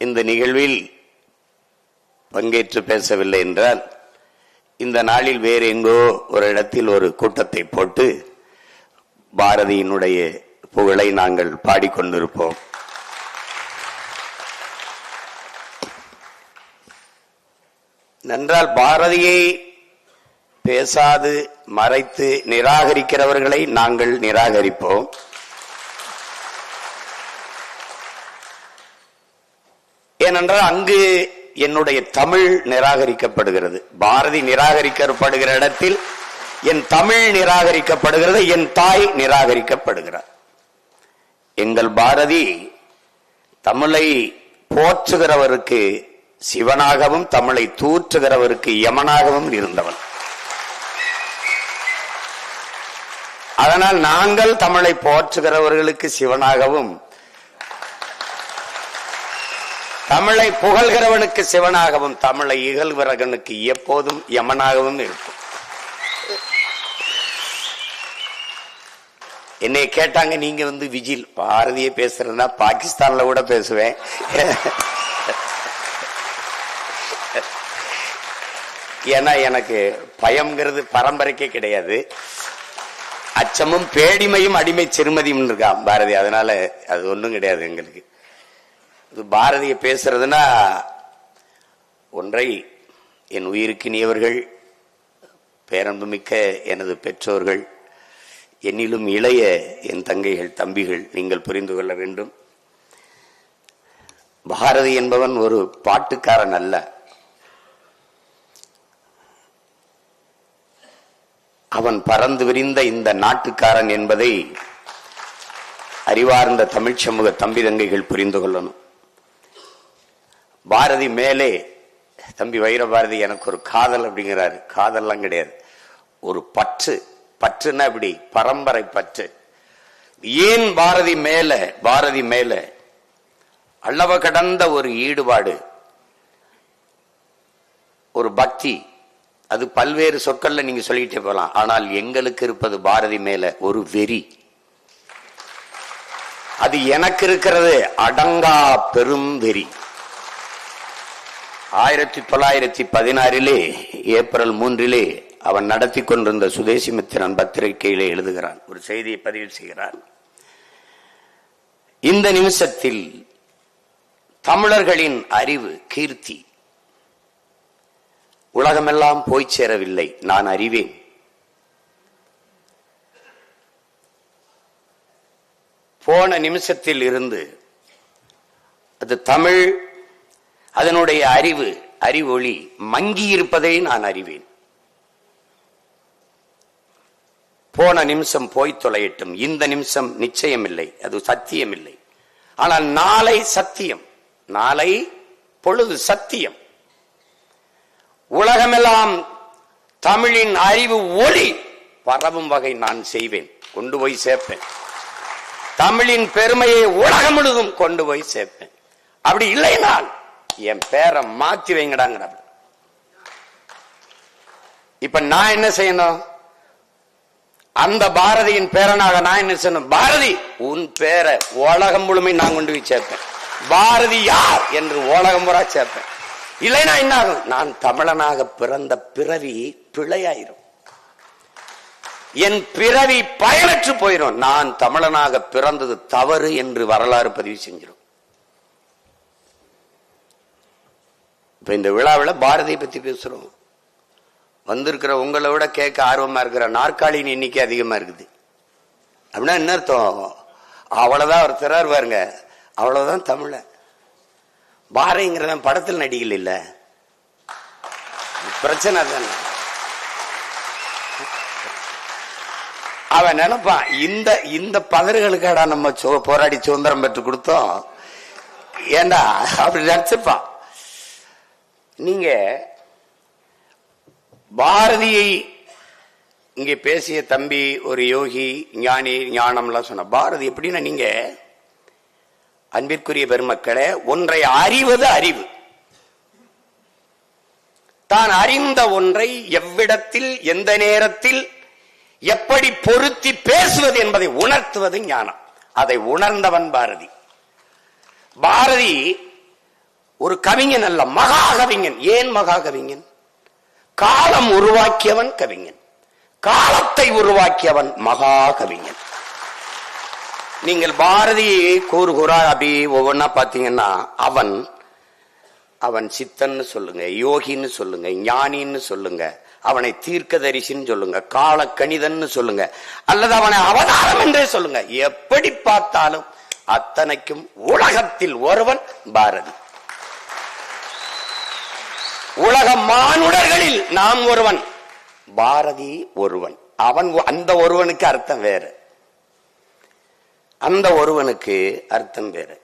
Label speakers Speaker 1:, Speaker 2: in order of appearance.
Speaker 1: இந்த நிகழ்வில் பங்கேற்று பேசவில்லை என்றால் இந்த நாளில் வேறு எங்கோ ஒரு இடத்தில் ஒரு கூட்டத்தை போட்டு பாரதியினுடைய புகழை நாங்கள் பாடிக்கொண்டிருப்போம். நன்றால் பாரதியை பேசாது மறைத்து நிராகரிக்கிறவர்களை நாங்கள் நிராகரிப்போம். ஏனென்றால் அங்கு என்னுடைய தமிழ் நிராகரிக்கப்படுகிறது. பாரதி நிராகரிக்கப்படுகிற இடத்தில் என் தமிழ் நிராகரிக்கப்படுகிறது, என் தாய் நிராகரிக்கப்படுகிறார். எங்கள் பாரதி தமிழை போற்றுகிறவருக்கு சிவனாகவும் தமிழை தூற்றுகிறவருக்கு யமனாகவும் இருந்தவன். அதனால் நாங்கள் தமிழை போற்றுகிறவர்களுக்கு சிவனாகவும் தமிழை புகழ்கிறவனுக்கு சிவனாகவும் தமிழை இகழ்கிறவனுக்கு எப்போதும் யமனாகவும் இருக்கும். என்னை கேட்டாங்க, நீங்க விஜில் பாரதியை பேசுறதுனா பாகிஸ்தான்ல கூட பேசுவேன். ஏன்னா எனக்கு பயம்ங்கிறது பரம்பரைக்கே கிடையாது. அச்சமும் பேடிமையும் அடிமை சிறுமதியும் இருக்கான் பாரதி. அதனால அது ஒன்றும் கிடையாது எங்களுக்கு. பாரதியை பேசுறதுன்னா ஒன்றை என் உயிருக்கினியவர்கள், பேரன்புமிக்க எனது பெற்றோர்கள், என்னிலும் இளைய என் தங்கைகள், தம்பிகள், நீங்கள் புரிந்து கொள்ள வேண்டும். பாரதி என்பவன் ஒரு பாட்டுக்காரன் அல்ல. அவன் பறந்து விரிந்த இந்த நாட்டுக்காரன் என்பதை அறிவார்ந்த தமிழ் சமூக தம்பி தங்கைகள் புரிந்து கொள்ளணும். பாரதி மேலே தம்பி வைரபாரதி எனக்கு ஒரு காதல் அப்படிங்கிறாரு. காதல்லாம் கிடையாது, ஒரு பற்று. பற்றுன்னா இப்படி பரம்பரை பற்று. ஏன் பாரதி மேல அளவ கடந்த ஒரு ஈடுபாடு, ஒரு பக்தி. அது பல்வேறு சொற்கள்ல நீங்க சொல்லிட்டே போகலாம். ஆனால் எங்களுக்கு இருப்பது பாரதி மேல ஒரு வெறி. அது எனக்கு இருக்கிறது அடங்கா பெரும் வெறி. 1916 ஏப்ரல் 3 அவன் நடத்தி கொண்டிருந்த சுதேசி மித்திரன் பத்திரிகையிலே எழுதுகிறான், ஒரு செய்தியை பதிவு செய்கிறான். இந்த நிமிஷத்தில் தமிழர்களின் அறிவு, கீர்த்தி உலகமெல்லாம் போய் சேரவில்லை, நான் அறிவேன். போன நிமிஷத்தில் இருந்து அது தமிழ், அதனுடைய அறிவொளி மங்கி இருப்பதை நான் அறிவேன். போன நிமிஷம் போய் தொலையட்டும், இந்த நிமிஷம் நிச்சயம் இல்லை, அது சத்தியம் இல்லை. ஆனால் நாளை சத்தியம், நாளை பொழுது சத்தியம். உலகமெல்லாம் தமிழின் அறிவு ஒளி பரவும் வகை நான் செய்வேன், கொண்டு போய் சேர்ப்பேன். தமிழின் பெருமையை உலகம் முழுதும் கொண்டு போய் சேர்ப்பேன். அப்படி இல்லைனால் என் பேரை மாத்தி வைங்கடாங்க. இப்ப நான் என்ன செய்யணும்? அந்த பாரதியின் பேரனாக நான் என்ன செய்யணும்? பாரதி உன் பேரை உலகம் முழுமை நான் கொண்டு போய் சேர்ப்பேன். பாரதி யார் என்று உலகம் முறை சேர்ப்பேன். இல்லைன்னா என்ன ஆகும்? நான் தமிழனாக பிறந்த பிறவி பிழையாயிரும், என் பிறவி பயனற்று போயிடும். நான் தமிழனாக பிறந்தது தவறு என்று வரலாறு பதிவு செஞ்சிடும். இப்ப இந்த விழாவில் பாரதியை பத்தி பேசுறோம். வந்திருக்கிற உங்களை விட கேட்க ஆர்வமா இருக்கிற நாற்காலியின் எண்ணிக்கை அதிகமா இருக்குது. அப்படின்னா என்ன அர்த்தம்? அவ்வளவுதான் ஒரு திறர் பாருங்க, அவ்வளவுதான் தமிழ. பாரதிங்கிறத படத்தில் நடிக்கல, இல்ல பிரச்சனை தானே. அவன் நினைப்பான், இந்த பதறுகளுக்காடா நம்ம போராடி சுதந்திரம் பெற்று கொடுத்தோம், ஏண்டா அப்படி நினைச்சுப்பான். நீங்க பாரதியை இங்கே பேசிய தம்பி ஒரு யோகி, ஞானி, ஞானம்லாம் சொன்ன பாரதி எப்படின்னா, நீங்க அன்பிற்குரிய பெருமக்களே, ஒன்றை அறிவது அறிவு. தான் அறிந்த ஒன்றை எவ்விடத்தில் எந்த நேரத்தில் எப்படி பொருத்தி பேசுவது என்பதை உணர்த்துவது ஞானம். அதை உணர்ந்தவன் பாரதி. பாரதி ஒரு கவிஞன் அல்ல, மகா கவிஞன். ஏன் மகா கவிஞன்? காலம் உருவாக்கியவன் கவிஞன், காலத்தை உருவாக்கியவன் மகா கவிஞன். நீங்கள் பாரதியை கூறு கூறா அப்படி ஒவ்வொன்னா பாத்தீங்கன்னா அவன் சித்தன்னு சொல்லுங்க, யோகின்னு சொல்லுங்க, ஞானின்னு சொல்லுங்க, அவனை தீர்க்கதரிசின்னு சொல்லுங்க, கால கணிதன்னு சொல்லுங்க, அல்லது அவனை அவதாரம் என்றே சொல்லுங்க. எப்படி பார்த்தாலும் அத்தனைக்கும் உலகத்தில் ஒருவன் பாரதி. உலக மானுடர்களில் நாம் ஒருவன், பாரதி ஒருவன். அவன் அந்த ஒருவனுக்கு அர்த்தம் வேறு, அந்த ஒருவனுக்கு அர்த்தம் வேறு.